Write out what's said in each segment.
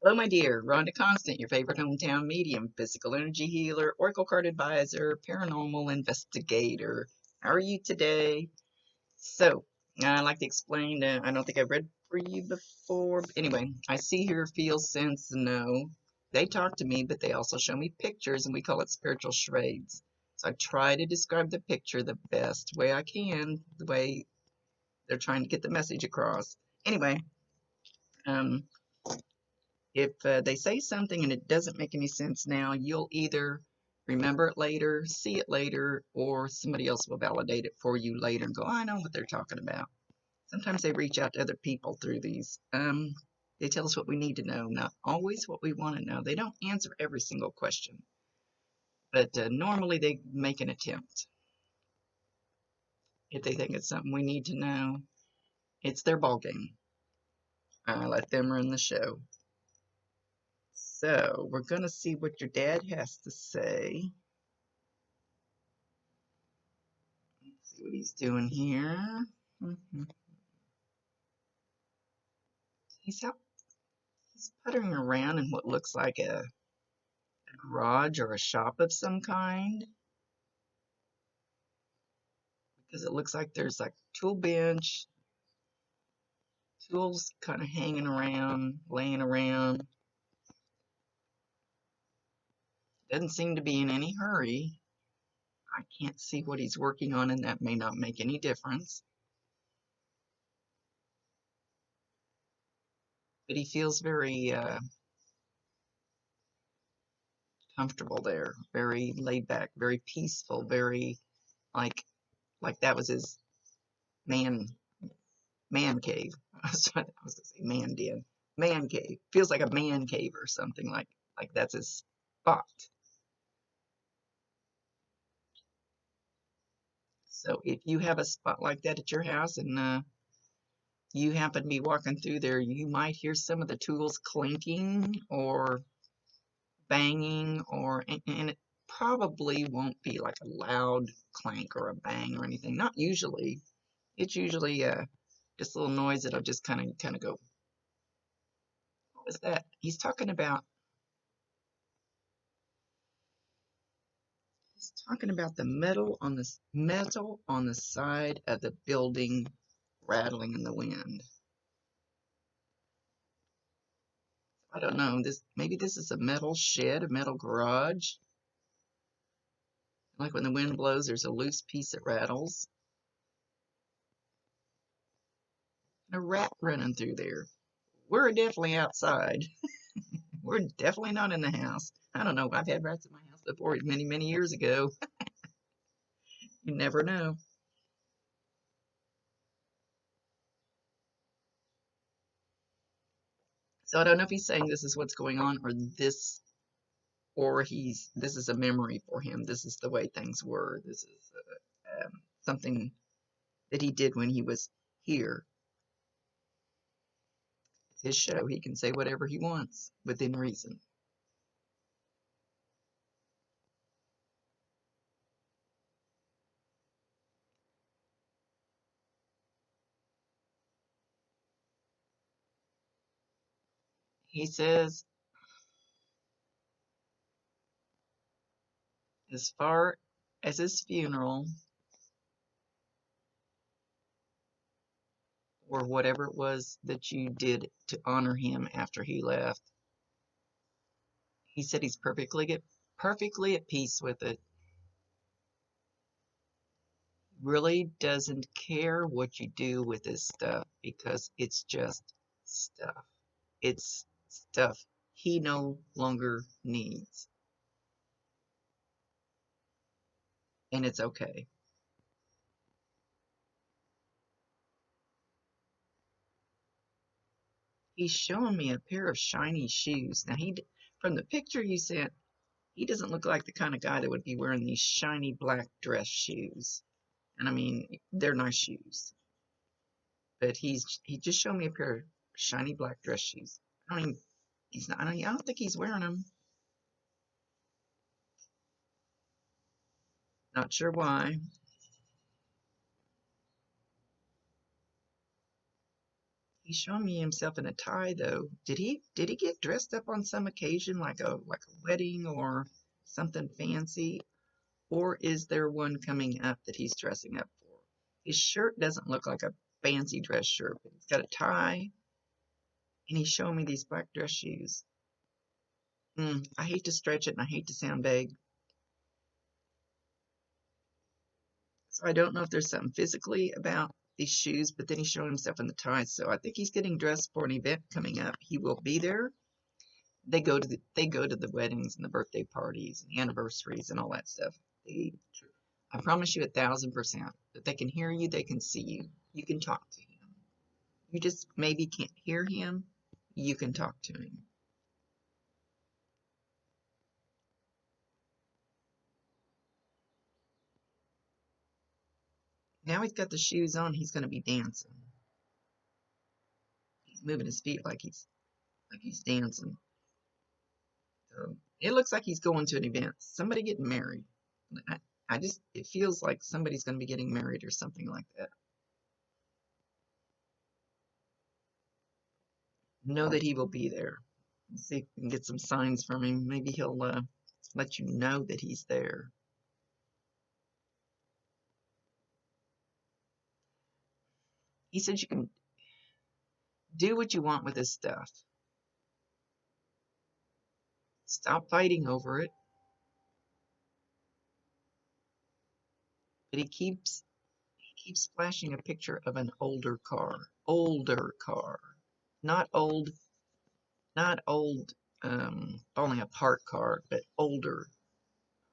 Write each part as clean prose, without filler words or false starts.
Hello, my dear. Rhonda Constant, your favorite hometown medium, physical energy healer, oracle card advisor, paranormal investigator. How are you today? So, I like to explain, I don't think I've read for you before. But anyway, I see, hear, feel, sense, know. They talk to me, but they also show me pictures, and we call it spiritual charades. So I try to describe the picture the best way I can, the way they're trying to get the message across. Anyway, um, if they say something and it doesn't make any sense now, you'll either remember it later, see it later, or somebody else will validate it for you later and go, I know what they're talking about. Sometimes they reach out to other people through these. They tell us what we need to know, not always what we want to know. They don't answer every single question, but normally they make an attempt. If they think it's something we need to know, it's their ball game. I let them run the show. So we're going to see what your dad has to say. See what he's doing here. He's out, he's puttering around in what looks like a garage or a shop of some kind, because it looks like there's like tool bench, tools kind of hanging around, laying around. Doesn't seem to be in any hurry. I can't see what he's working on, and that may not make any difference. But he feels very comfortable there, very laid back, very peaceful, very like that was his man man cave. I was going to say man den. Man cave. Feels like a man cave or something like that's his spot. So if you have a spot like that at your house and you happen to be walking through there, you might hear some of the tools clinking or banging, and it probably won't be like a loud clank or a bang or anything. Not usually. It's usually just a little noise that'll just kind of go. What was that? He's talking about the metal on the side of the building rattling in the wind. I don't know. Maybe this is a metal shed, a metal garage. Like when the wind blows, there's a loose piece that rattles. And a rat running through there. We're definitely outside. We're definitely not in the house. I don't know. I've had rats in my house before, many, many years ago. You never know. So I don't know if he's saying this is what's going on, or this is a memory for him. This is the way things were. This is something that he did when he was here. It's his show. He can say whatever he wants within reason. He says, as far as his funeral or whatever it was that you did to honor him after he left, he said he's perfectly at peace with it. Really doesn't care what you do with this stuff because it's just stuff. It's stuff he no longer needs. And it's okay. He's showing me a pair of shiny shoes. Now, from the picture you sent, he doesn't look like the kind of guy that would be wearing these shiny black dress shoes. And I mean, they're nice shoes. But he just showed me a pair of shiny black dress shoes. I don't even, he's not, I don't think he's wearing them. Not sure why. He's showing me himself in a tie though. Did he get dressed up on some occasion like a wedding or something fancy? Or is there one coming up that he's dressing up for? His shirt doesn't look like a fancy dress shirt, but he's got a tie and he's showing me these black dress shoes. I hate to stretch it and I hate to sound vague. So I don't know if there's something physically about these shoes, but then he's showing himself in the tie. So I think he's getting dressed for an event coming up. He will be there. They go to the weddings and the birthday parties and the anniversaries and all that stuff. I promise you 1,000% that they can hear you, they can see you, you can talk to him. You just maybe can't hear him. You can talk to him. Now he's got the shoes on, he's going to be dancing. He's moving his feet like he's dancing. So it looks like he's going to an event. Somebody getting married. It feels like somebody's going to be getting married or something like that. Know that he will be there. Let's see if we can get some signs from him. Maybe he'll let you know that he's there. He said you can do what you want with this stuff. Stop fighting over it. But he keeps flashing a picture of an older car. Older car. Not old, falling apart car, but older.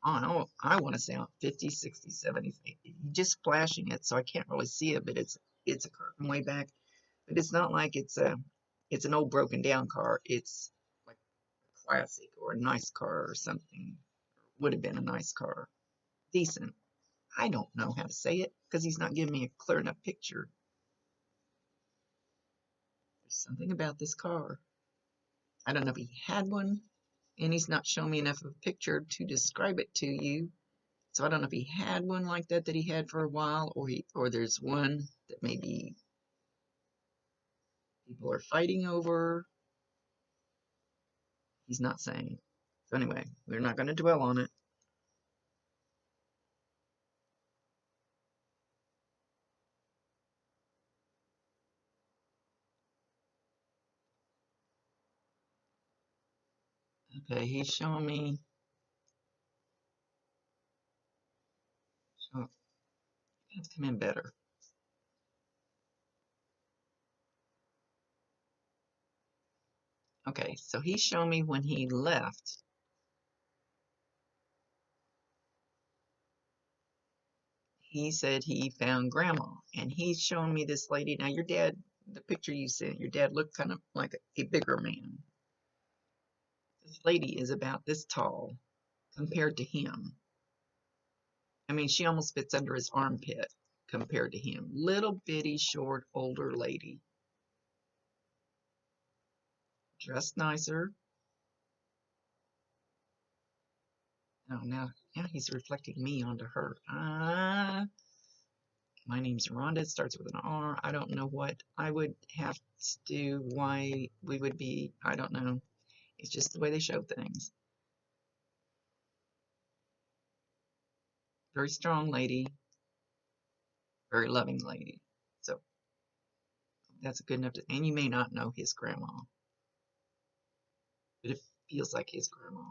I want to say 50s, 60s, 70s. He's just flashing it, so I can't really see it, but it's a car from way back. But it's not like it's an old broken down car. It's like a classic or a nice car or something. Would have been a nice car. Decent. I don't know how to say it because he's not giving me a clear enough picture. There's something about this car. I don't know if he had one, and he's not showing me enough of a picture to describe it to you. So I don't know if he had one like that he had for a while, or there's one that maybe people are fighting over. He's not saying. So anyway, we're not going to dwell on it. Okay, he's showing me. So let's come in better. Okay, so he's showing me when he left. He said he found grandma, and he's showing me this lady. Now, your dad, the picture you sent, your dad looked kind of like a bigger man. This lady is about this tall compared to him. I mean, she almost fits under his armpit compared to him. Little bitty, short, older lady. Dressed nicer. Oh, now he's reflecting me onto her. My name's Rhonda. It starts with an R. I don't know what I would have to do, why we would be, I don't know. It's just the way they show things. Very strong lady. Very loving lady. So that's good enough to, and you may not know his grandma. But it feels like his grandma.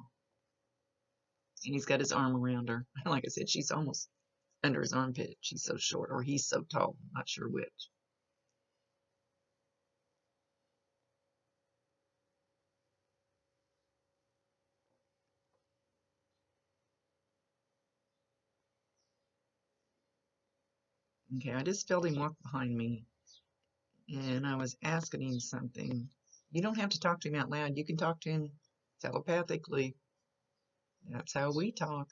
And he's got his arm around her. Like I said, she's almost under his armpit. She's so short, or he's so tall. Not sure which. Okay, I just felt him walk behind me, and I was asking him something. You don't have to talk to him out loud. You can talk to him telepathically. That's how we talk.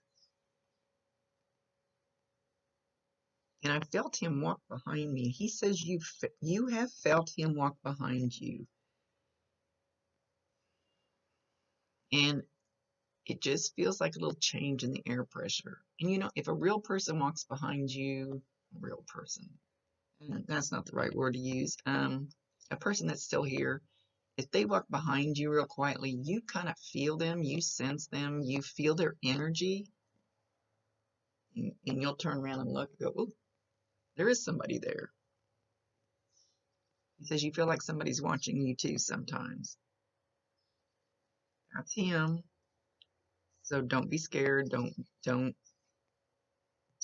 And I felt him walk behind me. He says you have felt him walk behind you. And it just feels like a little change in the air pressure. And you know, if a real person walks behind you, a real person, that's not the right word to use. A person that's still here, if they walk behind you real quietly, you kind of feel them, you sense them, you feel their energy, and you'll turn around and look and go, oh, there is somebody there. He says you feel like somebody's watching you too sometimes. That's him. So don't be scared. Don't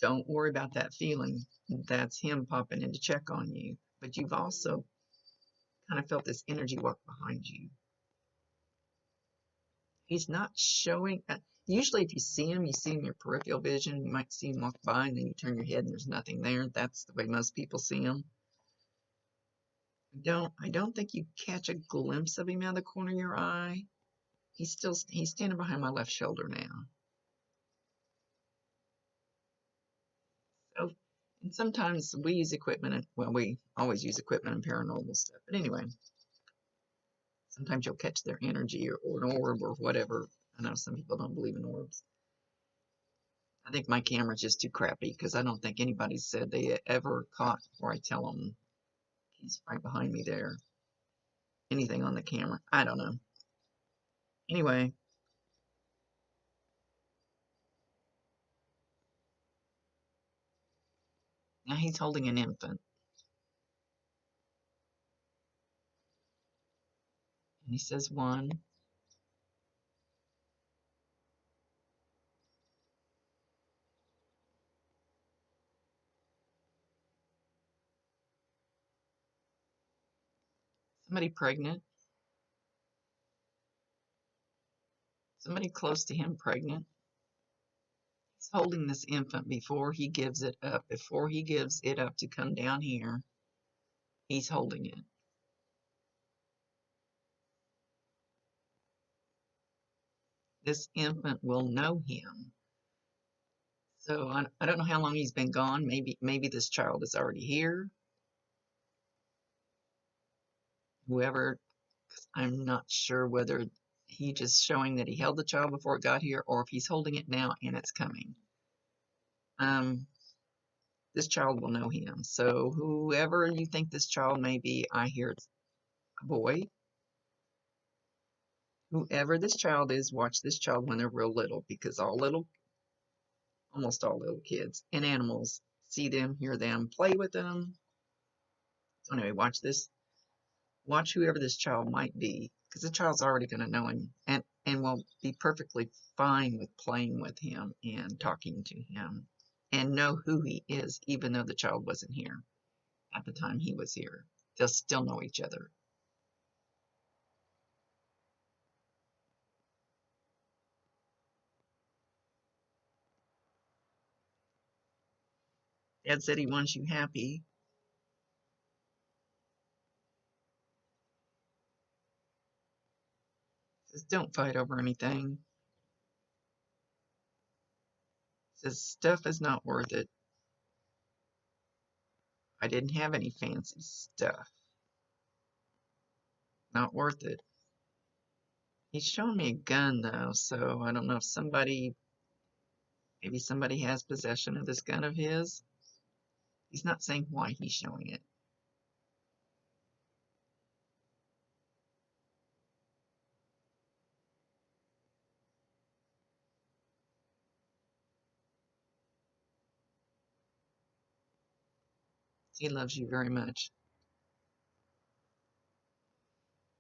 don't worry about that feeling. That's him popping in to check on you. But you've also kind of felt this energy walk behind you. He's not showing. Usually, if you see him in your peripheral vision. You might see him walk by, and then you turn your head, and there's nothing there. That's the way most people see him. I don't think you catch a glimpse of him out of the corner of your eye. He's standing behind my left shoulder now. So, and sometimes we use equipment, and well, we always use equipment and paranormal stuff. But anyway, sometimes you'll catch their energy or an orb or whatever. I know some people don't believe in orbs. I think my camera's just too crappy because I don't think anybody said they ever caught, or I tell them he's right behind me there. Anything on the camera. I don't know. Anyway, now he's holding an infant. And he says one. Somebody pregnant. Somebody close to him pregnant. He's holding this infant before he gives it up. Before he gives it up to come down here, he's holding it. This infant will know him. So I don't know how long he's been gone. Maybe this child is already here. Whoever, I'm not sure whether he just showing that he held the child before it got here, or if he's holding it now and it's coming. This child will know him. So whoever you think this child may be, I hear it's a boy. Whoever this child is, watch this child when they're real little, because almost all little kids and animals see them, hear them, play with them. So anyway, watch this. Watch whoever this child might be, because the child's already going to know him and will be perfectly fine with playing with him and talking to him and know who he is, even though the child wasn't here at the time he was here. They'll still know each other. Dad said he wants you happy. Says don't fight over anything. Says stuff is not worth it. I didn't have any fancy stuff. Not worth it. He's showing me a gun though, so I don't know if maybe somebody has possession of this gun of his. He's not saying why he's showing it. He loves you very much.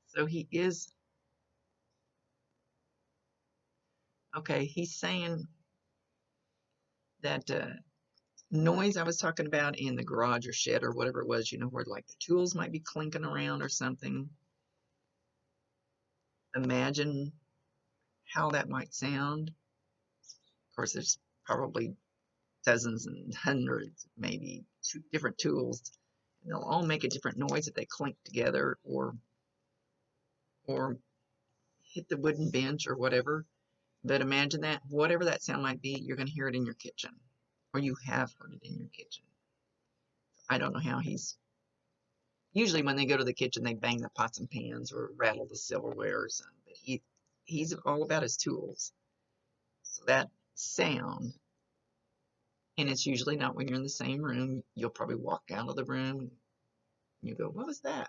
So he is, okay, he's saying that noise I was talking about in the garage or shed or whatever it was, where like the tools might be clinking around or something. Imagine how that might sound. Of course, there's probably dozens and hundreds, maybe different tools. And they'll all make a different noise if they clink together or hit the wooden bench or whatever. But imagine that, whatever that sound might be, you're going to hear it in your kitchen, or you have heard it in your kitchen. I don't know how usually when they go to the kitchen, they bang the pots and pans or rattle the silverware or something. But he's all about his tools. So that sound, and it's usually not when you're in the same room. You'll probably walk out of the room and you go, what was that?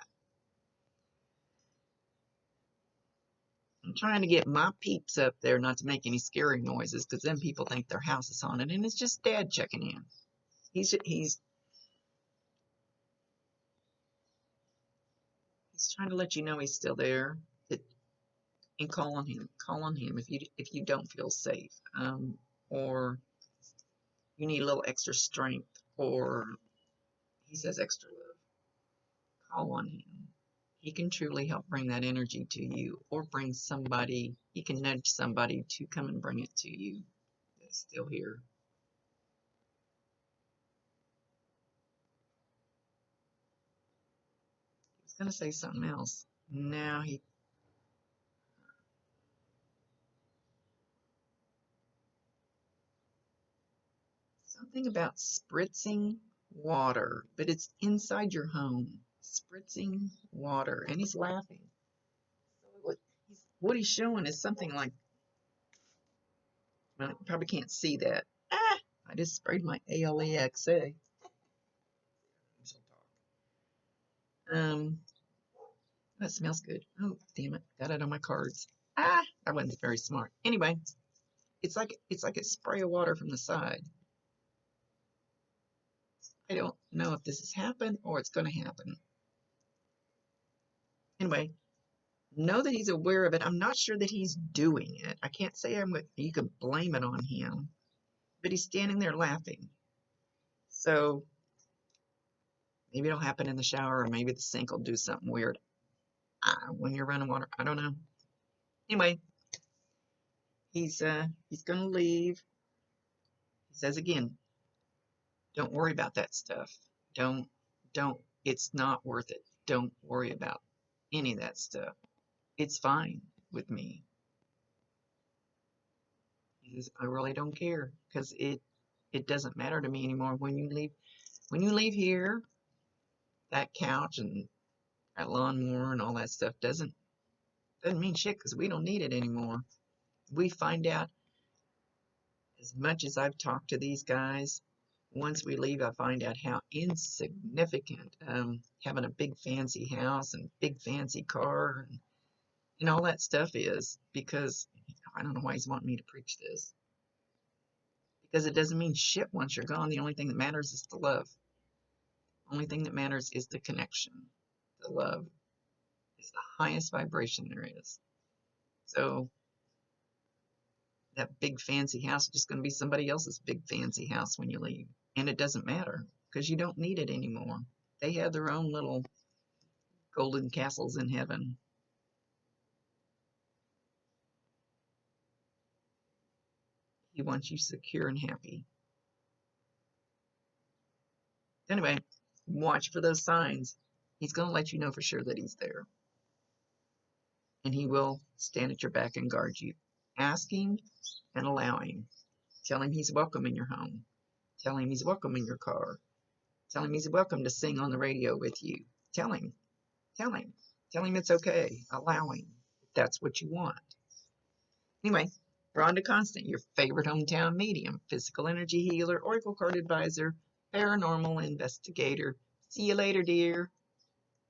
I'm trying to get my peeps up there not to make any scary noises, because then people think their house is haunted, and it's just Dad checking in. He's trying to let you know he's still there. And call on him. Call on him if you don't feel safe, or you need a little extra strength, or he says extra love. Call on him. He can truly help bring that energy to you, or bring somebody. He can nudge somebody to come and bring it to you. That's still here. He was gonna say something else. Now he something about spritzing water, but it's inside your home. Spritzing water, and he's laughing. What he's showing is something like, well, you probably can't see that. Ah, I just sprayed my ALEXA. That smells good. Oh, damn it. Got it on my cards. Ah, I wasn't very smart. Anyway, it's like a spray of water from the side. I don't know if this has happened or it's going to happen. Anyway, know that he's aware of it. I'm not sure that he's doing it. I can't say you can blame it on him, but he's standing there laughing. So maybe it'll happen in the shower, or maybe the sink will do something weird when you're running water. I don't know. Anyway, he's gonna leave. He says again, don't worry about that stuff. Don't don't. It's not worth it. Don't worry about any of that stuff. It's fine with me. He says, I really don't care, because it doesn't matter to me anymore. When you leave here, that couch and that lawnmower and all that stuff doesn't mean shit, because we don't need it anymore. We find out, as much as I've talked to these guys, once we leave, I find out how insignificant having a big fancy house and big fancy car and all that stuff is, because I don't know why he's wanting me to preach this, because it doesn't mean shit once you're gone. The only thing that matters is the love. The only thing that matters is the connection. The love is the highest vibration there is. So that big fancy house is just going to be somebody else's big fancy house when you leave. And it doesn't matter, because you don't need it anymore. They have their own little golden castles in heaven. He wants you secure and happy. Anyway, watch for those signs. He's going to let you know for sure that he's there. And he will stand at your back and guard you. Ask him and allow him. Tell him he's welcome in your home. Tell him he's welcome in your car. Tell him he's welcome to sing on the radio with you. Tell him. Tell him. Tell him it's okay. Allow him, if that's what you want. Anyway, Rhonda Constant, your favorite hometown medium, physical energy healer, oracle card advisor, paranormal investigator. See you later, dear.